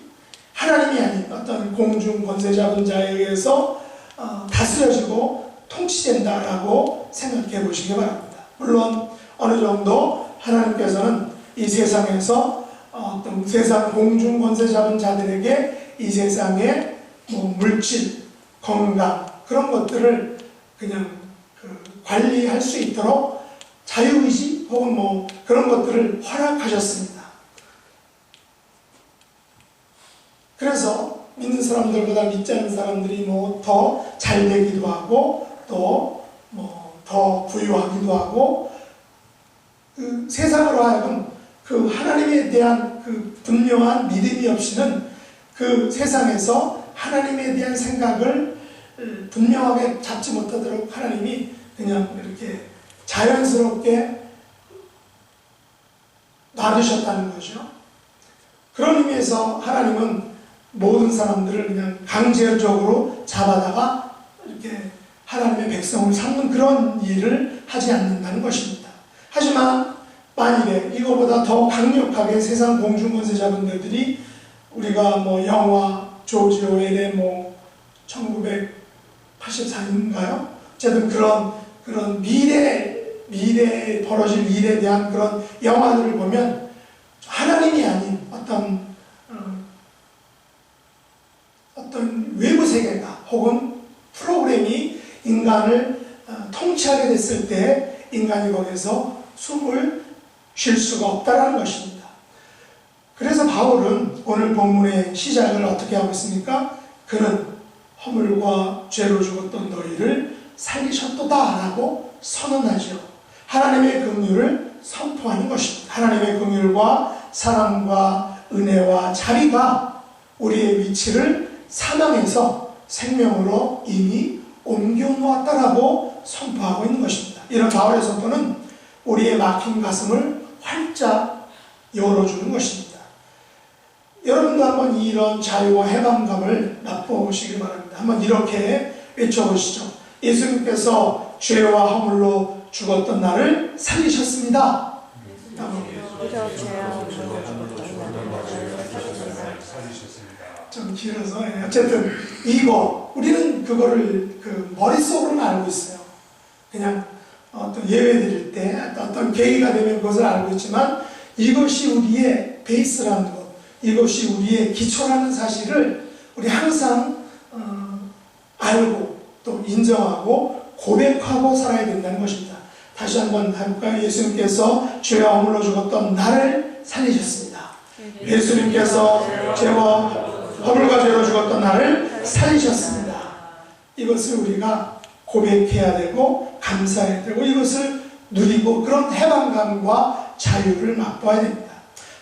하나님이 아닌 어떤 공중 권세 잡은 자에 의해서 다스려지고 통치된다라고 생각해 보시기 바랍니다. 물론 어느 정도 하나님께서는 이 세상에서 어떤 세상 공중 권세 잡은 자들에게 이 세상의 물질, 건강, 그런 것들을 그냥 관리할 수 있도록 자유의지 혹은 그런 것들을 허락하셨습니다. 그래서 믿는 사람들보다 믿지 않는 사람들이 더 잘 되기도 하고 또 더 부유하기도 하고, 그 세상으로 하여금 그 하나님에 대한 그 분명한 믿음이 없이는 그 세상에서 하나님에 대한 생각을 분명하게 잡지 못하도록 하나님이 그냥 이렇게 자연스럽게 놔두셨다는 거죠. 그런 의미에서 하나님은 모든 사람들을 그냥 강제적으로 잡아다가 이렇게 하나님의 백성을 삼는 그런 일을 하지 않는다는 것입니다. 하지만 만일에 이거보다 더 강력하게 세상 공중권세 자분들이, 우리가 영화 조지 오웰의 1984년인가요? 어쨌든 그런 미래에 벌어질 일에 대한 그런 영화들을 보면 하나님이 아닌 어떤 외부 세계가 혹은 프로그램이 인간을 통치하게 됐을 때 인간이 거기서 숨을 쉴 수가 없다는 것입니다. 그래서 바울은 오늘 본문의 시작을 어떻게 하고 있습니까? 그는 허물과 죄로 죽었던 너희를 살리셨도다 라고 선언하죠. 하나님의 긍휼을 선포하는 것입니다. 하나님의 긍휼과 사랑과 은혜와 자비가 우리의 위치를 사망에서 생명으로 이미 옮겨놓았다라고 선포하고 있는 것입니다. 이런 바울의 선포는 우리의 막힌 가슴을 활짝 열어주는 것입니다. 여러분도 한번 이런 자유와 해방감을 맛보시기 바랍니다. 한번 이렇게 외쳐보시죠. 예수님께서 죄와 허물로 죽었던 나를 살리셨습니다. 좀 길어서 어쨌든 이거 우리는 그거를 머릿속으로는 알고 있어요. 그냥 어떤 예배 드릴 때 어떤 계기가 되면 그것을 알고 있지만, 이것이 우리의 베이스라는 것, 이것이 우리의 기초라는 사실을 우리 항상 알고 또 인정하고 고백하고 살아야 된다는 것입니다. 다시 한번 해볼까요? 예수님께서 죄에 허물러 죽었던 나를 살리셨습니다. 예수님께서 죄와 허물과 죄로 죽었던 나를 살리셨습니다. 이것을 우리가 고백해야 되고 감사해야 되고 이것을 누리고 그런 해방감과 자유를 맛봐야 됩니다.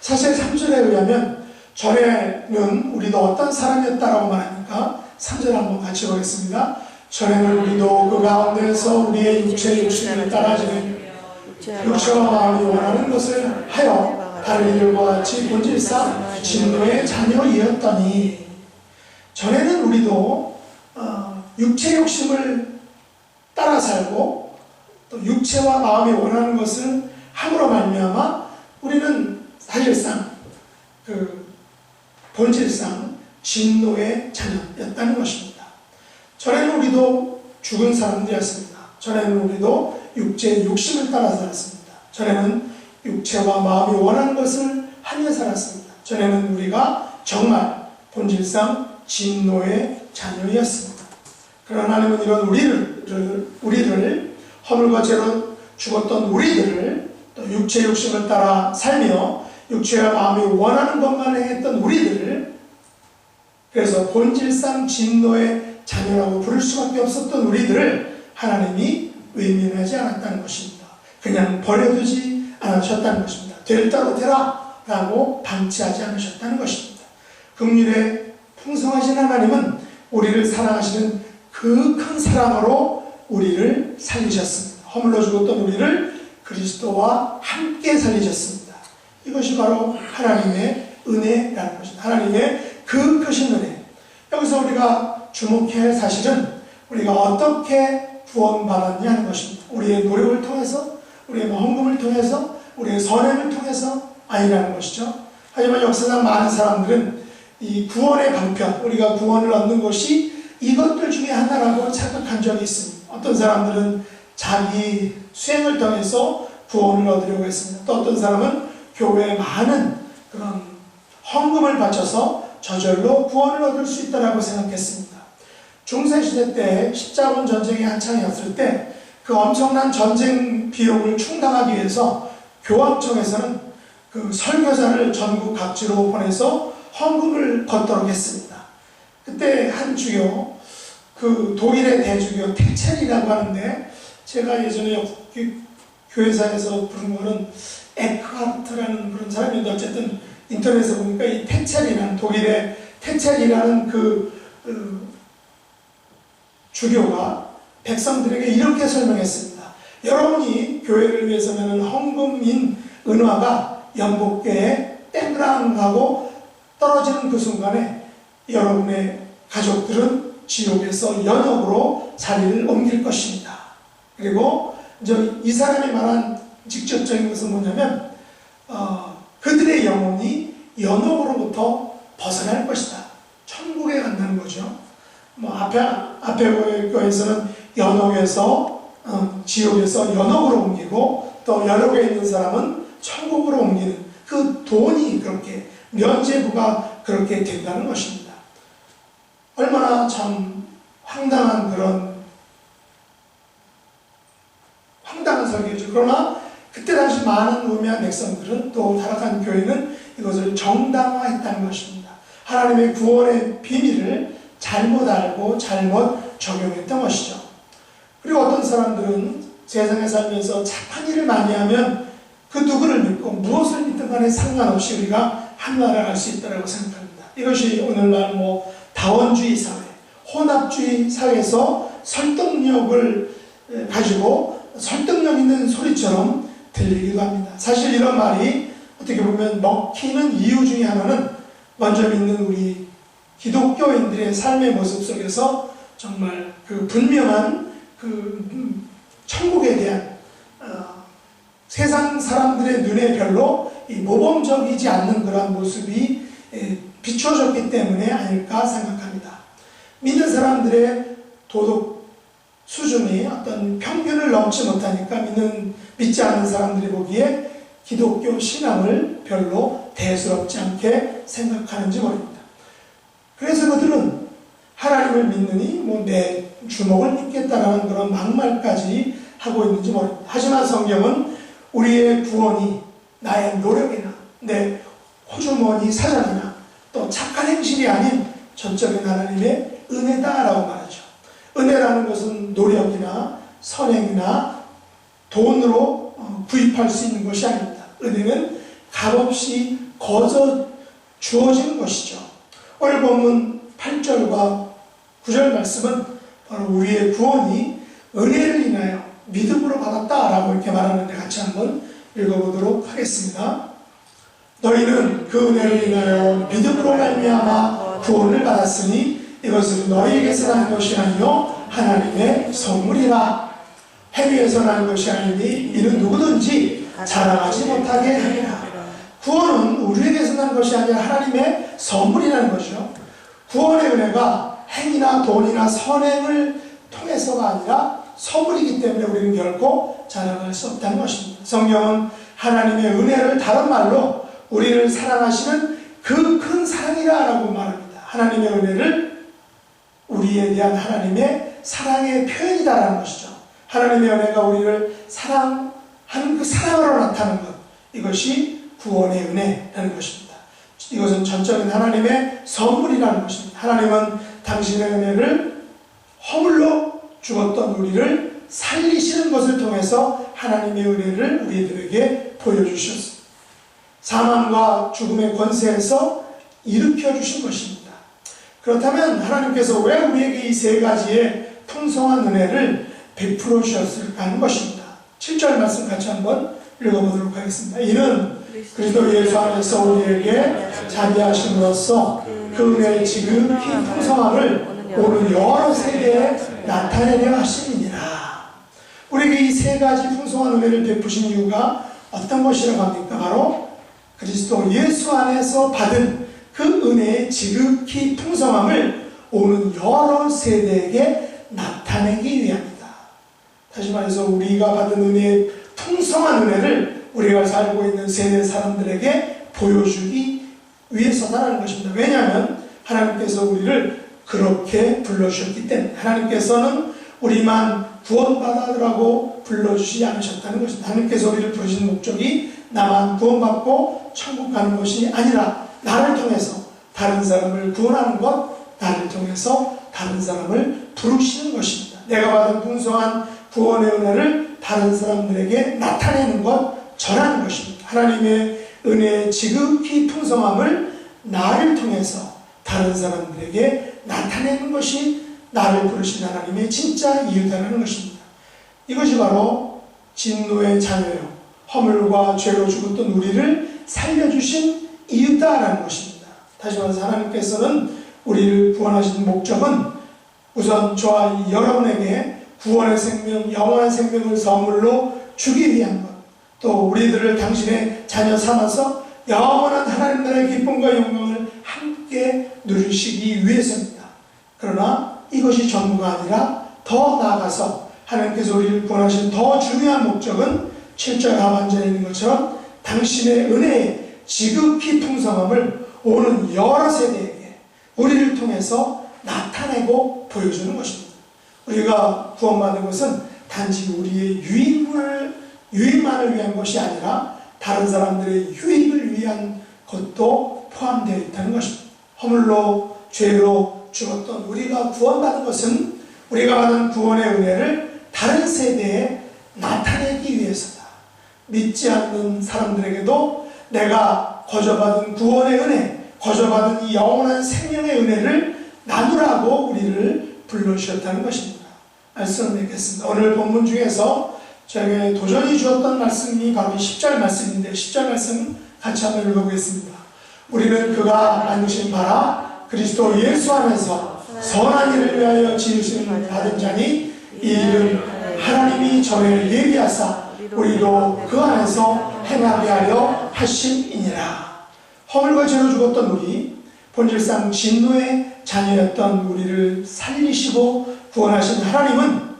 사실 3절에 의하면 전에는 우리도 어떤 사람이었다라고 말합니까? 3절 한번 같이 보겠습니다. 전에는 우리도 그 가운데서 우리의 육체의 욕심을 따라지는 육체와 마음이 원하는 것을 하여 다른 이들과 같이 본질상 진노의 자녀이었더니 전에는 우리도 육체 욕심을 따라 살고 또 육체와 마음이 원하는 것을 함으로 말미암아 우리는 사실상 본질상 진노의 자녀였다는 것입니다. 전에는 우리도 죽은 사람들이었습니다. 전에는 우리도 육체의 욕심을 따라 살았습니다. 전에는 육체와 마음이 원하는 것을 하며 살았습니다. 전에는 우리가 정말 본질상 진노의 자녀였습니다. 그러나 하나님은 이런 우리를 허물과 죄로 죽었던 우리들을 또 육체의 욕심을 따라 살며 육체와 마음이 원하는 것만 행했던 우리들을 그래서 본질상 진노의 자녀라고 부를 수밖에 없었던 우리들을 하나님이 외면하지 않았다는 것입니다. 그냥 버려두지 않으셨다는 것입니다. 될 대로 되라 라고 방치하지 않으셨다는 것입니다. 긍휼에 풍성하신 하나님은 우리를 사랑하시는 그 큰 사랑으로 우리를 살리셨습니다. 허물러 죽었던 우리를 그리스도와 함께 살리셨습니다. 이것이 바로 하나님의 은혜라는 것입니다. 하나님의 그 크신 은혜. 여기서 우리가 주목해야 할 사실은 우리가 어떻게 구원받았냐 하는 것입니다. 우리의 노력을 통해서, 우리의 헌금을 통해서, 우리의 선행을 통해서 아니라는 것이죠. 하지만 역사상 많은 사람들은 이 구원의 방편, 우리가 구원을 얻는 것이 이것들 중에 하나라고 착각한 적이 있습니다. 어떤 사람들은 자기 수행을 통해서 구원을 얻으려고 했습니다. 또 어떤 사람은 교회에 많은 그런 헌금을 바쳐서 저절로 구원을 얻을 수 있다고 생각했습니다. 중세시대 때 십자군 전쟁이 한창이었을 때 그 엄청난 전쟁 비용을 충당하기 위해서 교황청에서는 그 설교자를 전국 각지로 보내서 헌금을 걷도록 했습니다. 그때 한 주교, 그 독일의 대주교 테첼이라고 하는데 제가 예전에 교회사에서 부른 거는 에크하르트라는 그런 사람인데 어쨌든 인터넷에 보니까 이 테첼이라는 독일의 테첼이라는 주교가 백성들에게 이렇게 설명했습니다. 여러분이 교회를 위해서 내는 헌금인 은화가 연복궤에 땡그랑 하고 떨어지는 그 순간에 여러분의 가족들은 지옥에서 연옥으로 자리를 옮길 것입니다. 그리고 이제 이 사람이 말한 직접적인 것은 뭐냐면 그들의 영혼이 연옥으로부터 벗어날 것이다. 천국에 간다는 거죠. 뭐 앞에 거에서는 연옥에서 지옥에서 연옥으로 옮기고 또 연옥에 있는 사람은 천국으로 옮기는 그 돈이 그렇게 면죄부가 그렇게 된다는 것입니다. 얼마나 참 황당한 설교죠. 그러나 그때 당시 많은 우매한 백성들은 또 타락한 교회는 이것을 정당화했다는 것입니다. 하나님의 구원의 비밀을 잘못 알고 잘못 적용했던 것이죠. 그리고 어떤 사람들은 세상에 살면서 착한 일을 많이 하면 그 누구를 믿고 무엇을 믿든 간에 상관없이 우리가 하늘나라를 갈 수 있다고 생각합니다. 이것이 오늘날 다원주의 사회, 혼합주의 사회에서 설득력을 가지고 설득력 있는 소리처럼 들리기도 합니다. 사실 이런 말이 어떻게 보면 먹히는 이유 중에 하나는 먼저 믿는 우리 기독교인들의 삶의 모습 속에서 정말 그 분명한 그 천국에 대한 세상 사람들의 눈에 별로 모범적이지 않는 그러한 모습이 비추어졌기 때문에 아닐까 생각합니다. 믿는 사람들의 도덕 수준이 어떤 평균을 넘지 못하니까 믿지 않는 사람들이 보기에 기독교 신앙을 별로 대수롭지 않게 생각하는지 모릅니다. 그래서 그들은 하나님을 믿느니 주목을 믿겠다라는 그런 막말까지 하고 있는지 모릅니다. 하지만 성경은 우리의 구원이 나의 노력이나 내 호주머니 사정이나 또 착한 행실이 아닌 전적인 하나님의 은혜다라고 말하죠. 은혜라는 것은 노력이나 선행이나 돈으로 구입할 수 있는 것이 아닙니다. 은혜는 값없이 거저 주어지는 것이죠. 오늘 본문 8절과 9절 말씀은 바로 우리의 구원이 은혜를 인하여 믿음으로 받았다라고 이렇게 말하는데 같이 한번 읽어보도록 하겠습니다. 너희는 그 은혜를 인하여 믿음으로 말미암아 구원을 받았으니 이것은 너희에게서 난 것이 아니요 하나님의 선물이라. 행위에서 난 것이 아니니 이는 누구든지 자랑하지 못하게 하리라. 구원은 우리에게서 난 것이 아니라 하나님의 선물이라는 것이죠. 구원의 은혜가 행위나 돈이나 선행을 통해서가 아니라 선물이기 때문에 우리는 결코 자랑할 수 없다는 것입니다. 성경은 하나님의 은혜를 다른 말로 우리를 사랑하시는 그 큰 사랑이라고 말합니다. 하나님의 은혜를 우리에 대한 하나님의 사랑의 표현이다라는 것이죠. 하나님의 은혜가 우리를 사랑하는 그 사랑으로 나타나는 것, 이것이 구원의 은혜라는 것입니다. 이것은 전적인 하나님의 선물이라는 것입니다. 하나님은 당신의 은혜를 허물로 죽었던 우리를 살리시는 것을 통해서 하나님의 은혜를 우리들에게 보여주셨습니다. 사망과 죽음의 권세에서 일으켜 주신 것입니다. 그렇다면 하나님께서 왜 우리에게 이 세 가지의 풍성한 은혜를 베풀어 주셨을까 하는 것입니다. 7절 말씀 같이 한번 읽어보도록 하겠습니다. 이는 그리스도 예수 안에서 우리에게 자비하심으로써 그 은혜의 지극히 풍성함을 오는 여러 세대에 나타내려 하심이니라. 우리에게 이 세 가지 풍성한 은혜를 베푸신 이유가 어떤 것이라고 합니까? 바로 그리스도 예수 안에서 받은 그 은혜의 지극히 풍성함을 오는 여러 세대에게 나타내기 위함이다. 다시 말해서 우리가 받은 은혜의 풍성한 은혜를 우리가 살고 있는 세대 사람들에게 보여주기 위해서다라는 것입니다. 왜냐하면 하나님께서 우리를 그렇게 불러주셨기 때문에 하나님께서는 우리만 구원받아라고 불러주시지 않으셨다는 것입니다. 하나님께서 우리를 부르신 목적이 나만 구원받고 천국 가는 것이 아니라 나를 통해서 다른 사람을 구원하는 것, 나를 통해서 다른 사람을 부르시는 것입니다. 내가 받은 풍성한 구원의 은혜를 다른 사람들에게 나타내는 것, 전하는 것입니다. 하나님의 은혜의 지극히 풍성함을 나를 통해서 다른 사람들에게 나타내는 것이 나를 부르신 하나님의 진짜 이유다라는 것입니다. 이것이 바로 진노의 자녀요, 허물과 죄로 죽었던 우리를 살려주신 이유다라는 것입니다. 다시 말해서 하나님께서는 우리를 구원하신 목적은 우선 저와 여러분에게 구원의 생명, 영원한 생명을 선물로 주기 위한 것, 또 우리들을 당신의 자녀 삼아서 영원한 하나님 나라의 기쁨과 영광을 함께 누리시기 위해서입니다. 그러나 이것이 전부가 아니라 더 나아가서 하나님께서 우리를 구원하신 더 중요한 목적은 7절 하반절에 있는 것처럼 당신의 은혜의 지극히 풍성함을 오는 여러 세대에게 우리를 통해서 나타내고 보여주는 것입니다. 우리가 구원받은 것은 단지 우리의 유익만을 위한 것이 아니라 다른 사람들의 유익을 위한 것도 포함되어 있다는 것입니다. 허물로 죄로 죽었던 우리가 구원받은 것은 우리가 받은 구원의 은혜를 다른 세대에 나타내기 위해서다. 믿지 않는 사람들에게도 내가 거저받은 구원의 은혜, 거저받은 이 영원한 생명의 은혜를 나누라고 우리를 불러주셨다는 것입니다. 말씀을 맺겠습니다. 오늘 본문 중에서 저에게 도전이 주었던 말씀이 바로 10절 말씀인데 10절 말씀 같이 한번 읽어보겠습니다. 우리는 그가 만드신 바라 그리스도 예수 안에서 선한 일을 위하여 지으심을 받은 자니 이 일은 하나님이 저를 예비하사 우리도 그 안에서 행하게 하려 하심이니라. 허물과 죄로 죽었던 우리, 본질상 진노의 자녀였던 우리를 살리시고 구원하신 하나님은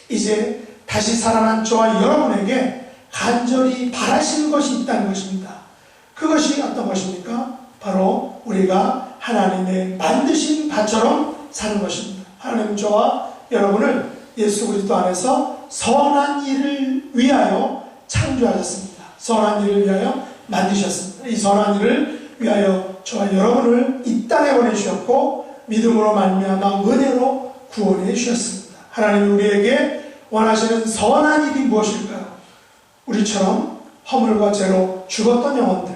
이제 다시 살아난 저와 여러분에게 간절히 바라시는 것이 있다는 것입니다. 그것이 어떤 것입니까? 바로 우리가 하나님의 만드신 바처럼 사는 것입니다. 하나님 저와 여러분을 예수 그리스도 안에서 선한 일을 위하여 창조하셨습니다. 선한 일을 위하여 만드셨습니다. 이 선한 일을 위하여 저와 여러분을 이 땅에 보내주셨고 믿음으로 말미암아 은혜로 구원해 주셨습니다. 하나님이 우리에게 원하시는 선한 일이 무엇일까요? 우리처럼 허물과 죄로 죽었던 영혼들,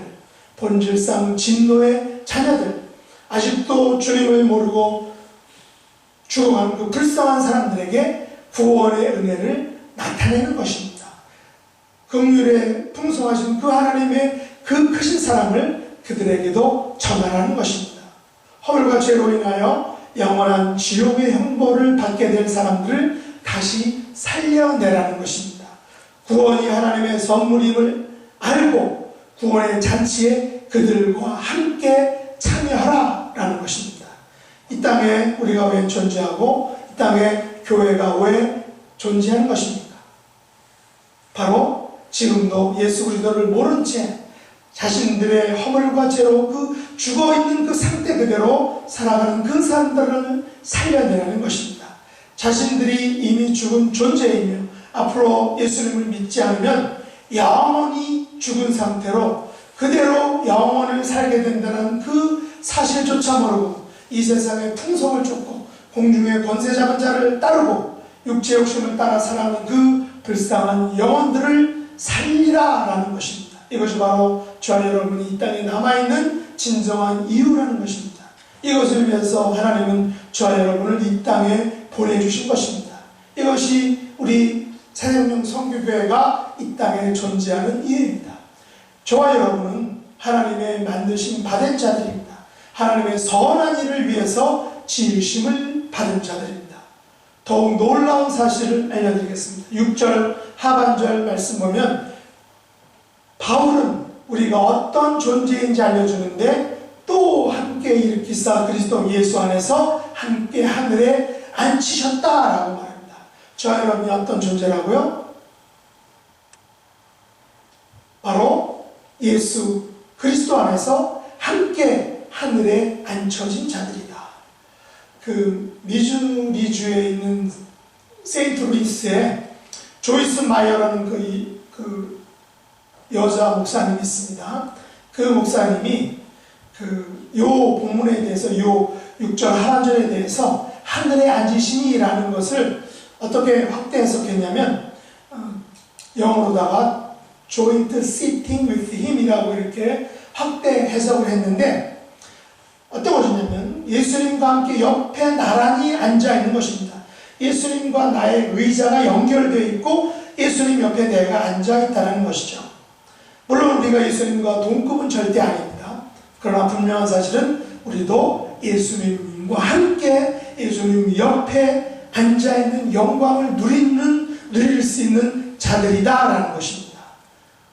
본질상 진노의 자녀들, 아직도 주님을 모르고 죽어가는 그 불쌍한 사람들에게 구원의 은혜를 나타내는 것입니다. 긍휼에 풍성하신 그 하나님의 그 크신 사랑을 그들에게도 전하라는 것입니다. 허물과 죄로 인하여 영원한 지옥의 형벌을 받게 될 사람들을 다시 살려내라는 것입니다. 구원이 하나님의 선물임을 알고 구원의 잔치에 그들과 함께 참여하라라는 것입니다. 이 땅에 우리가 왜 존재하고 이 땅에 교회가 왜 존재하는 것입니까? 바로 지금도 예수 그리스도를 모른 채 자신들의 허물과 죄로 그 죽어있는 그 상태 그대로 살아가는 그 사람들을 살려내라는 것입니다. 자신들이 이미 죽은 존재이며 앞으로 예수님을 믿지 않으면 영원히 죽은 상태로 그대로 영원을 살게 된다는 그 사실조차 모르고 이 세상의 풍성을 쫓고 공중의 권세 잡은 자를 따르고 육체 욕심을 따라 살아가는 그 불쌍한 영혼들을 살리라라는 것입니다. 이것이 바로 저와 여러분이 이 땅에 남아있는 진정한 이유라는 것입니다. 이것을 위해서 하나님은 저와 여러분을 이 땅에 보내주신 것입니다. 이것이 우리 새생명 선교교회가 이 땅에 존재하는 이유입니다. 저와 여러분은 하나님의 만드신 받은 자들입니다. 하나님의 선한 일을 위해서 지으심을 받은 자들입니다. 더욱 놀라운 사실을 알려드리겠습니다. 6절 하반절 말씀 보면 바울은 우리가 어떤 존재인지 알려주는데 또 함께 일으키사 그리스도 예수 안에서 함께 하늘에 앉히셨다라고 말합니다. 저와 여러분이 어떤 존재라고요? 바로 예수 그리스도 안에서 함께 하늘에 앉혀진 자들이다. 그 미주리주에 있는 세인트 루이스에 조이스 마이어라는 그 여자 목사님이 있습니다. 그 목사님이 요 본문에 대해서 요 6절 하반절에 대해서 하늘에 앉으시니라는 것을 어떻게 확대 해석했냐면 영어로다가 joint sitting with him 이라고 이렇게 확대 해석을 했는데 어떤 것이냐면 예수님과 함께 옆에 나란히 앉아 있는 것입니다. 예수님과 나의 의자가 연결되어 있고 예수님 옆에 내가 앉아 있다는 것이죠. 물론 우리가 예수님과 동급은 절대 아닙니다. 그러나 분명한 사실은 우리도 예수님과 함께 예수님 옆에 앉아있는 영광을 누릴 수 있는 자들이다라는 것입니다.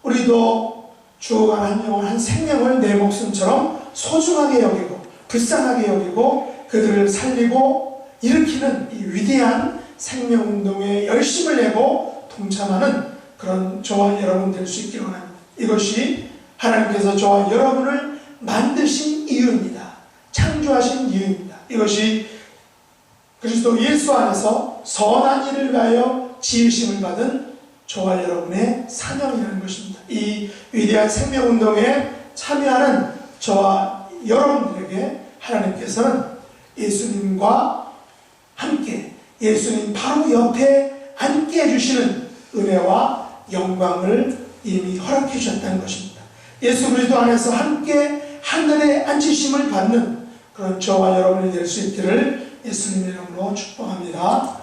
우리도 죽어간 한 영혼, 한 생명을 내 목숨처럼 소중하게 여기고 불쌍하게 여기고 그들을 살리고 일으키는 이 위대한 생명운동에 열심을 내고 동참하는 그런 저와 여러분 될 수 있기를 원합니다. 이것이 하나님께서 저와 여러분을 만드신 이유입니다. 창조하신 이유입니다. 이것이 그리스도 예수 안에서 선한 일을 위하여 지으심을 받은 저와 여러분의 사명이라는 것입니다. 이 위대한 생명운동에 참여하는 저와 여러분들에게 하나님께서는 예수님과 함께 예수님 바로 옆에 앉게 해주시는 은혜와 영광을 이미 허락해 주셨다는 것입니다. 예수 그리스도 안에서 함께 하늘에 앉으심을 받는 그런 저와 여러분이 될 수 있기를 예수님의 이름으로 축복합니다.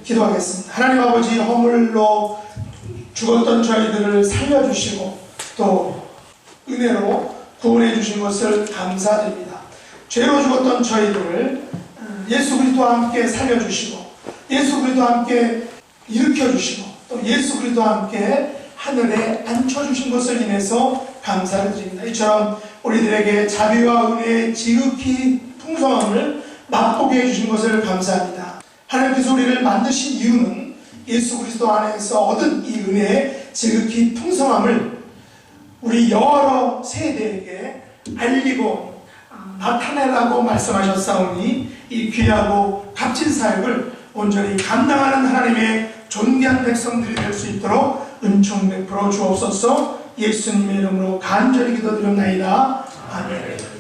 기도하겠습니다. 하나님 아버지, 허물로 죽었던 저희들을 살려주시고 또 은혜로 구원해 주신 것을 감사드립니다. 죄로 죽었던 저희들을 예수 그리스도와 함께 살려주시고 예수 그리스도와 함께 일으켜주시고 또 예수 그리스도와 함께 하늘에 앉혀주신 것을 인해서 감사를 드립니다. 이처럼 우리들에게 자비와 은혜의 지극히 풍성함을 맛보게 해주신 것을 감사합니다. 하나님께서 우리를 만드신 이유는 예수 그리스도 안에서 얻은 이 은혜의 지극히 풍성함을 우리 여러 세대에게 알리고 나타내라고 말씀하셨사오니 이 귀하고 값진 사역을 온전히 감당하는 하나님의 존귀한 백성들이 될 수 있도록 은총 베풀어 주옵소서. 예수님의 이름으로 간절히 기도드렸나이다. 아멘.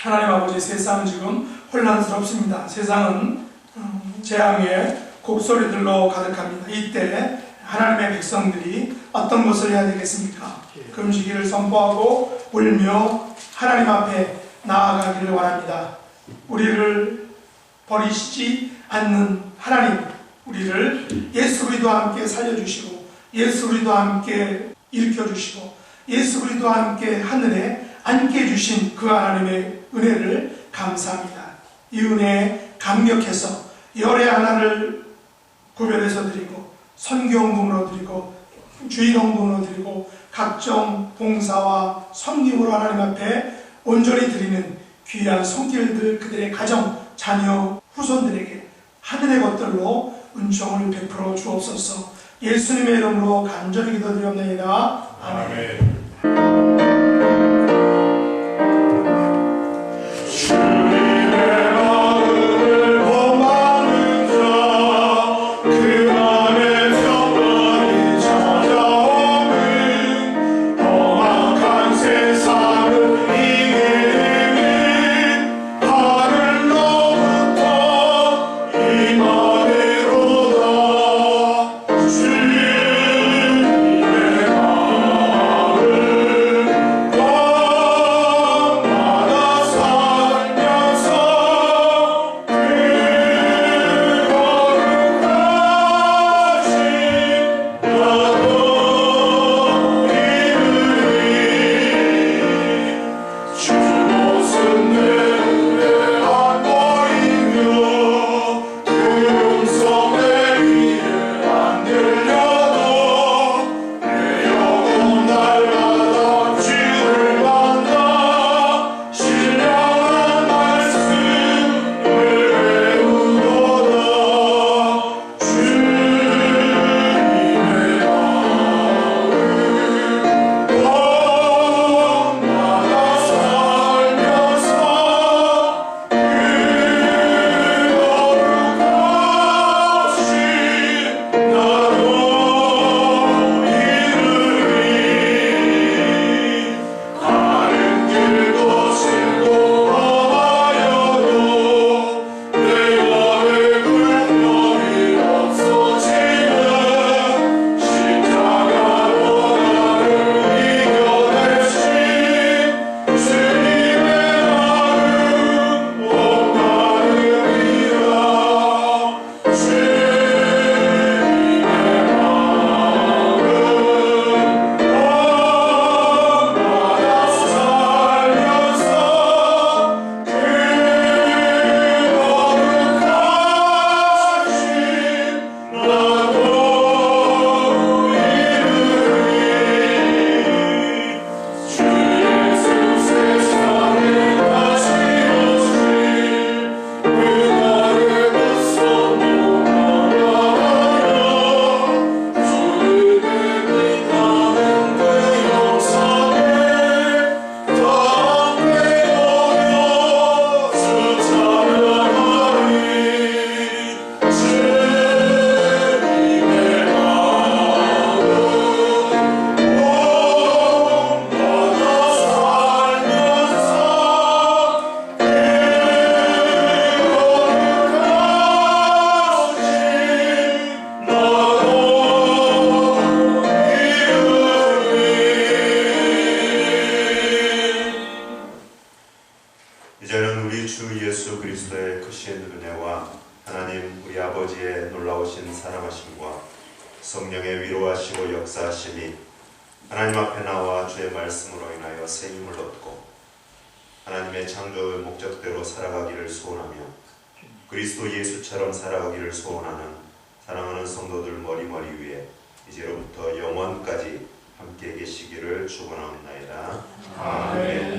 하나님 아버지, 세상은 지금 혼란스럽습니다. 세상은 재앙의 곡소리들로 가득합니다. 이때 하나님의 백성들이 어떤 것을 해야 되겠습니까? 금식일을 선포하고 울며 하나님 앞에 나아가기를 원합니다. 우리를 버리시지 않는 하나님, 우리를 예수 그리스도와 함께 살려주시고 예수 그리스도와 함께 일으켜주시고 예수 그리스도와 함께 하늘에 앉게 해주신 그 하나님의 은혜를 감사합니다. 이 은혜에 감격해서 열의 하나를 구별해서 드리고 선교헌금으로 드리고 주일헌금으로 드리고 각종 봉사와 섬김으로 하나님 앞에 온전히 드리는 귀한 손길들, 그들의 가정, 자녀, 후손들에게 하늘의 것들로 은총을 베풀어 주옵소서. 예수님의 이름으로 간절히 기도드리옵나이다. 아멘.
주님의 마음을 그리스도의 크신 은혜와 하나님 우리 아버지의 놀라우신 사랑하심과 성령의 위로하시고 역사하심이 하나님 앞에 나와 주의 말씀으로 인하여 새 힘을 얻고 하나님의 창조의 목적대로 살아가기를 소원하며 그리스도 예수처럼 살아가기를 소원하는 사랑하는 성도들 머리머리 위에 이제로부터 영원까지 함께 계시기를 축원합니다. 아멘.